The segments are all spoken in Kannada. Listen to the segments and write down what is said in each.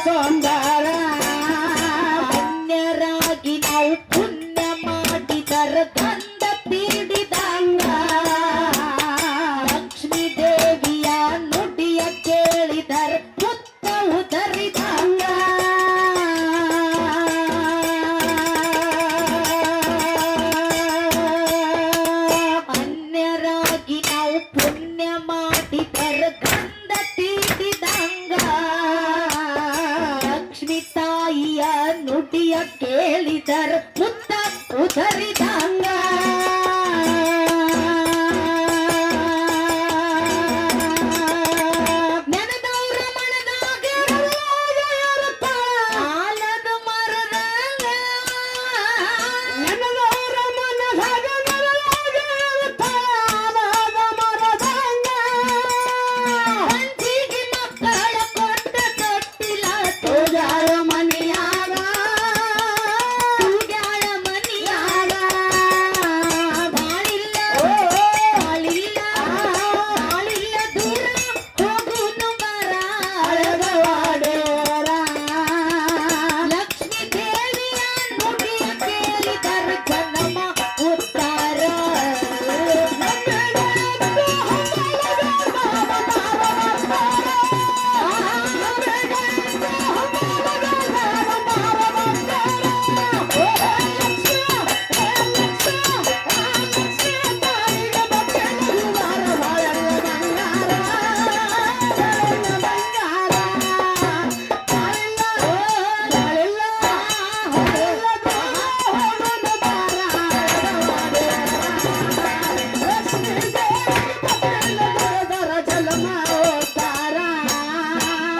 ಸುಂದರ ಅನ್ಯರಾಗಿ ನಾವು ಪುಣ್ಯ ಮಾಡಿದರ ಗಂಧ ತೀಡಿದಂಗ ಲಕ್ಷ್ಮೀ ದೇವಿಯ ನುಡಿಯ ಕೇಳಿದರ ಮುತ್ತ ಉದರಿದಂಗ ಅನ್ಯರಾಗಿ ನಾವು ಪುಣ್ಯ ಮಾಡಿದರ ಗಂಧ ತೀಡಿದಂಗ ಲಕ್ಷ್ಮೀ ತಾಯಿಯ ನುಡಿಯ ಕೇಳಿದರ ಮುತ್ತ ಉದರಿದಂಗ ನೆನೆದವರ ಮನದಾಗ ಆಲದ ಮರದಂಗ ನೆನದವರ ಮನದಾಗ ಆಲದ ಮರದಂಗ ಅಂಜಿಗೆ ಮಕ್ಕಳ ಕೊಟ್ಟ ತೊಟ್ಟಿಲ ತೋಜಾಳ ಮನಿಯಾಗ ತೂಗ್ಯಾಳ ಮನಿಯಾಗ ಬಾಳಿಲ್ಲ ಬಾಳಿಲ್ಲ ಬಾಳಿಲ್ಲ ದೂರ ಹೋಗುನು ಬರ ಅಳಗವಾಡೇರ ಲಕ್ಷ್ಮೀ ದೇವಿಯ ನುಡಿಯ ಕೇಳಿದರ ಜನ್ಮ ಉತ್ತಾರ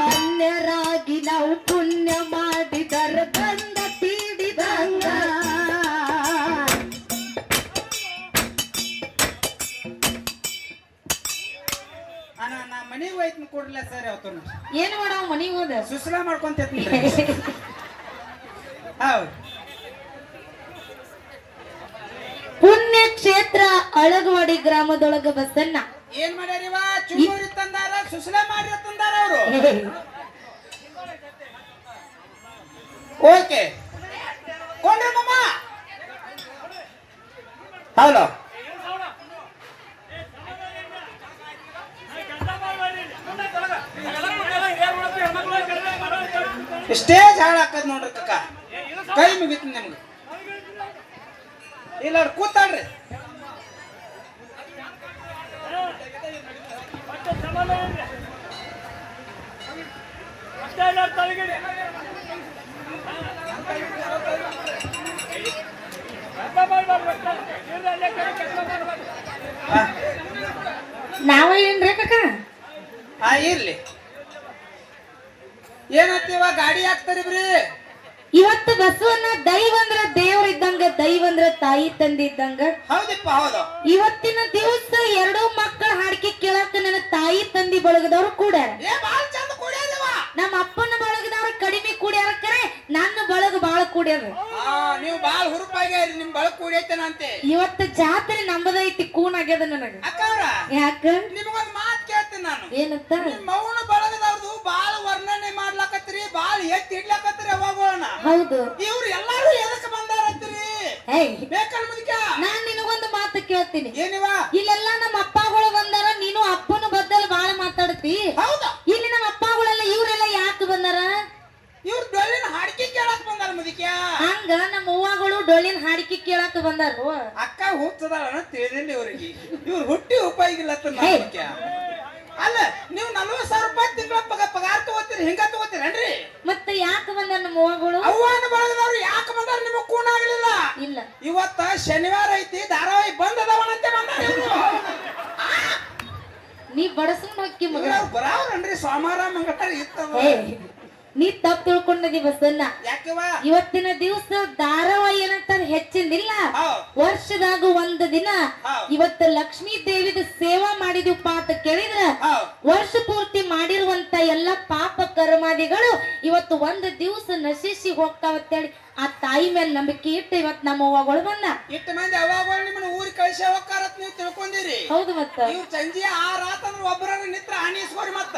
ಅನ್ಯರಾಗಿ ನಾವು ಪುಣ್ಯ ಮಾಡಿದರ ಗಂಧ ತೀಡಿದಂಗ ನಾ ಮನೆಗೆ ಹೋಯ್ತು ಕೊಡ್ಲಿಲ್ಲ ಸರ್ ಅವತ್ತು ಏನ್ ಮಾಡವ ಮನಿಗ್ ಹೋದ ಸುಸ್ಲಾ ಮಾಡ್ಕೊಂತ ಹೌದು ಪುಣ್ಯಕ್ಷೇತ್ರ ಅಳಗವಾಡಿ ಗ್ರಾಮದೊಳಗ ಬಸನ್ನ ಏನ್ ಮಾಡ್ಯಾರಿವ ಚುಮ್ಮೂರಿ ತಂದಾರ ಸುಸ್ಲಾ ಮಾಡ್ರಿ ತಂದಾರ ಅವರು ಓಕೆ ಕೊಂಡ್ರಿ ಮಮ್ಮ ಹೌದು ಸ್ಟೇಜ್ ಹಾಳಾಕದ್ ನೋಡ್ರಿ ಕಕ್ಕ ಕೈ ಮುಗಿತು ನಿಮ್ಗೆ ಇಲ್ಲ ಕೂತಾಡ್ರಿ ನಾವ ಏನ್ರಿ ಕಕ್ಕ ಇರ್ಲಿ ಏನತ್ತೀವ ಗಾಡಿ ಹಾಕ್ತಾರಿಬ್ರಿ ಇವತ್ತು ಬಸವಣ್ಣ ದೈವ ಅಂದ್ರ ದೇವ್ರ ಇದ್ದಂಗ ದೈವ ಅಂದ್ರ ತಾಯಿ ತಂದಿದ್ದಂಗ ಹೌದಪ್ಪ ಹೌದು ಇವತ್ತಿನ ದಿವಸ ಎರಡು ಮಕ್ಕಳ ಹಾಡಿಕೆ ಕೇಳಾಕ ನನ್ನ ತಾಯಿ ತಂದಿ ಬಳಗದವ್ರು ಕೂಡ್ಯಾರ ಏ ಬಾಳ್ ಚಂದ ಕುಡಿಯದವ ನಮ್ಮ ಅಪ್ಪನ ಬಳಗದವ್ರು ಕಡಿಮೆ ಕೂಡ್ಯಾರ ಕರೆ ನನ್ನ ಬಳಗ ಬಾಳ ಕೂಡ್ಯಾರ ನೀವು ಬಾಳ್ ಹುರುಪಾಗ್ಯಾರಿ ನಿಮ್ ಬಳಕ್ ಕುಡಿಯತೇನಂತೆ ಇವತ್ತ ಜಾತ್ರೆ ನಂಬದೈತಿ ಕೂನ್ ಆಗ್ಯದ ನನಗ ಅಕ್ಕವ್ರ ಯಾಕ ನಿಮಗೊಂದ್ ಮಾತ್ ಕೇಳ್ತೀನಿ ನಾನು ಏನಂತ ನಿಮ್ ಮೌನ ಬಳಗದವ್ರದು ಬಾಳ ವರ್ಣನೆ ಮಾಡ್ಲಾಕತ್ರಿ ಬಾಳ ಎತ್ತಿ ಇಡ್ಲಾಕತ್ರಿ ಅವಾಗೋಣ ಹೌದು ಇವ್ರು ಎಲ್ಲಾರು ಎದಕ್ ಬಂದಾರತ್ರಿ ಏಯ್ ಬೇಕಲ್ ಮುದಕ ನಾನ್ ನಿನಗೊಂದು ಮಾತು ಕೇಳ್ತೀನಿ ಏನಿವ ಇಲ್ಲೆಲ್ಲ ನಮ್ಮ ಅಪ್ಪಗಳು ಬಂದಾರ ನೀನು ಅಪ್ಪನ ಬದ್ದಲ್ ಬಾಳ ಮಾತಾಡ್ತಿ ಹೌದಾ ಇಲ್ಲಿ ನಮ್ಮ ಅಪ್ಪಗಳೆಲ್ಲ ಇವರೆಲ್ಲ ಯಾಕೆ ಬಂದಾರ ಇವ್ರು ಡೊಳ್ಳಿನ ಹಾಡಿಕೆ ಕೇಳಕ್ ಬಂದಾರ ಮುದಕ ಹಂಗ ನಮ್ಮ ಅವ್ವಗಳು ಡೊಳ್ಳಿನ ಹಾಡಿಕೆ ಕೇಳಾಕ ಬಂದಾರು ಅಕ್ಕ ಹುಟ್ಟದಾಳ ತಿಳಿದಿಲ್ಲ ಇವ್ರಿಗೆ ಇವ್ರು ಹುಟ್ಟಿ ಉಪಯೋಗಿಲ್ಲತ್ತ ಮುದಕ ಅಲ್ಲ ನೀವು 40,000 ರೂಪಾಯಿ ತಿಂಗಳ ಪಗಾರ ತಗೋತೀರಿ ಹಿಂಗ ತಗೋತೀರೇನ್ರಿ ಮತ್ತೆ ಯಾಕೆ ಬಂದಾರ ನಮ್ಮ ಅವ್ವಗಳು ಅವ್ವನ ಬಳಗದವ್ರು ಯಾಕೆ ಬಂದಾರ ನಿಮಗ್ ಕೂಣಾಗ್ಲಿಲ್ಲ ಇಲ್ಲ ಇವತ್ತ ಶನಿವಾರ ಐತಿ ಧಾರಾವಾಹಿ ಬಂದದವನಂತೆ ಬಂದಾರ ಇವ್ರು ನೀ ಬಡಸನ್ ಹೊಕ್ಕಿ ಮಗ ಬರಾವ್ರನ್ರಿ ಸೋಮವಾರ ಮಂಗಳವಾರ ಇರ್ತವ ನೀ ತಪ್ಪು ತಿಳ್ಕೊಂಡದಿ ಬಸನ್ನ ಯಾಕೆವ ಇವತ್ತಿನ ದಿವಸ ಧಾರಾವಾಹಿ ಏನಂತಾರ ಹೆಚ್ಚಿಂದಿಲ್ಲ ವರ್ಷದಾಗ ಒಂದು ದಿನ ಇವತ್ತ ಲಕ್ಷ್ಮೀ ದೇವಿದ ಸೇವಾ ಮಾಡಿದೀವಪ್ಪ ಅಂತ ಕೇಳಿದ್ರ ವರ್ಷ ಪೂರ್ತಿ ಮಾಡಿರುವಂತ ಎಲ್ಲ ಪಾಪ ಕರ್ಮಾದಿಗಳು ಇವತ್ತು ಒಂದು ದಿವಸ ನಶಿಸಿ ಹೋಗ್ತಾವತ್ತೇಳಿ ಆ ತಾಯಿ ಮೇಲೆ ನಂಬಿಕೆ ಇಟ್ಟು ಇವತ್ತು ನಮ್ಮ ಅವ್ವಗಳು ಬಂದ ಇಟ್ಟು ಮಂದಿ ಅವಾಗ ನಿಮ್ಮನ್ನ ಊರಿಗೆ ಕಳಿಸಿ ಹೋಗ್ತಾರತ್ ನೀವು ತಿಳ್ಕೊಂಡಿರಿ ಹೌದು ಮತ್ತ ಇವ್ರು ಸಂಜೆ 6 ಆತಂದ್ರ ಒಬ್ಬರ ನಿತ್ರ ಆಣಿಸ್ಕೋರಿ ಮತ್ತ